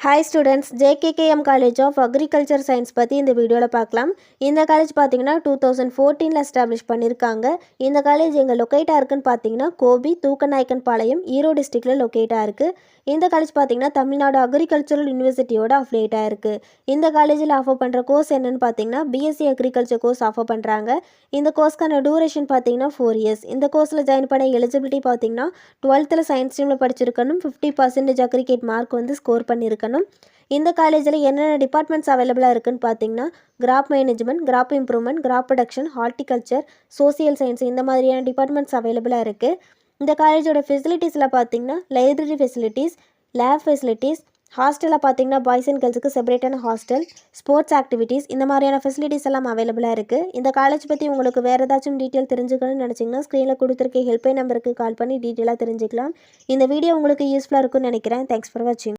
Hi students, JKKM college of agriculture science பற்றி இந்த வீடியோவில் பார்க்கலாம். இந்த காலேஜ் பார்த்தீங்கன்னா 2014 எஸ்டாப்ளிஷ் பண்ணியிருக்காங்க. இந்த காலேஜ் எங்கே லொக்கேட்டாக இருக்குன்னு பார்த்தீங்கன்னா கோபி தூக்கநாயக்கன் பாளையம் ஈரோடு டிஸ்ட்ரிக்டில் லொக்கேட்டாக இருக்குது. இந்த காலேஜ் பார்த்தீங்கன்னா தமிழ்நாடு அக்ரிகல்ச்சரல் யூனிவர்சிட்டியோட அஃபிலியேட்டாக இருக்குது. இந்த காலேஜில் ஆஃபர் பண்ணுற கோர்ஸ் என்னென்னு பார்த்தீங்கன்னா பிஎஸ்சி அக்ரிகல்ச்சர் கோர்ஸ் ஆஃபர் பண்ணுறாங்க. இந்த கோர்ஸ்க்கான டூரேஷன் பார்த்தீங்கன்னா 4 இயர்ஸ். இந்த கோர்ஸில் ஜாயின் பண்ண எலிஜிபிலிட்டி பார்த்தீங்கன்னா 12th சயின்ஸ் ஸ்ட்ரீமில் படிச்சிருக்கணும், 50% அக்ரிகேட் மார்க் ஸ்கோர் பண்ணியிருக்கணும். இந்த காலேஜில் என்னென்ன டிபார்ட்மெண்ட்ஸ் அவைலபிளாக இருக்குன்னு பார்த்தீங்கன்னா crop management, crop improvement, crop production, horticulture, social science இந்த மாதிரியான டிபார்ட்மெண்ட்ஸ் அவைலபிளாக இருக்குது. இந்த காலேஜோட ஃபெசிலிட்டிஸில் பார்த்தீங்கன்னா லைப்ரரி ஃபெசிலிட்டிஸ், லேப் ஃபெசிலிட்டிஸ், ஹாஸ்டலில் பார்த்தீங்கன்னா பாய்ஸ் அண்ட் கேர்ள்ஸுக்கு செப்பரேட்டான ஹாஸ்டல், ஸ்போர்ட்ஸ் ஆக்டிவிட்டீஸ் இந்த மாதிரியான ஃபெசிலிட்டிஸ் எல்லாம் அவைலபிளாக இருக்குது. இந்த காலேஜ் பற்றி உங்களுக்கு வேறு ஏதாச்சும் டீட்டெயில் தெரிஞ்சுக்கணும்னு நினச்சிங்கன்னா ஸ்க்ரீனில் கொடுத்துருக்க ஹெல்ப்லைன் நம்பருக்கு கால் பண்ணி டீட்டெயிலாக தெரிஞ்சுக்கலாம். இந்த வீடியோ உங்களுக்கு யூஸ்ஃபுல்லாக இருக்கும்னு நினைக்கிறேன். தேங்க்ஸ் ஃபார் வாட்சிங்.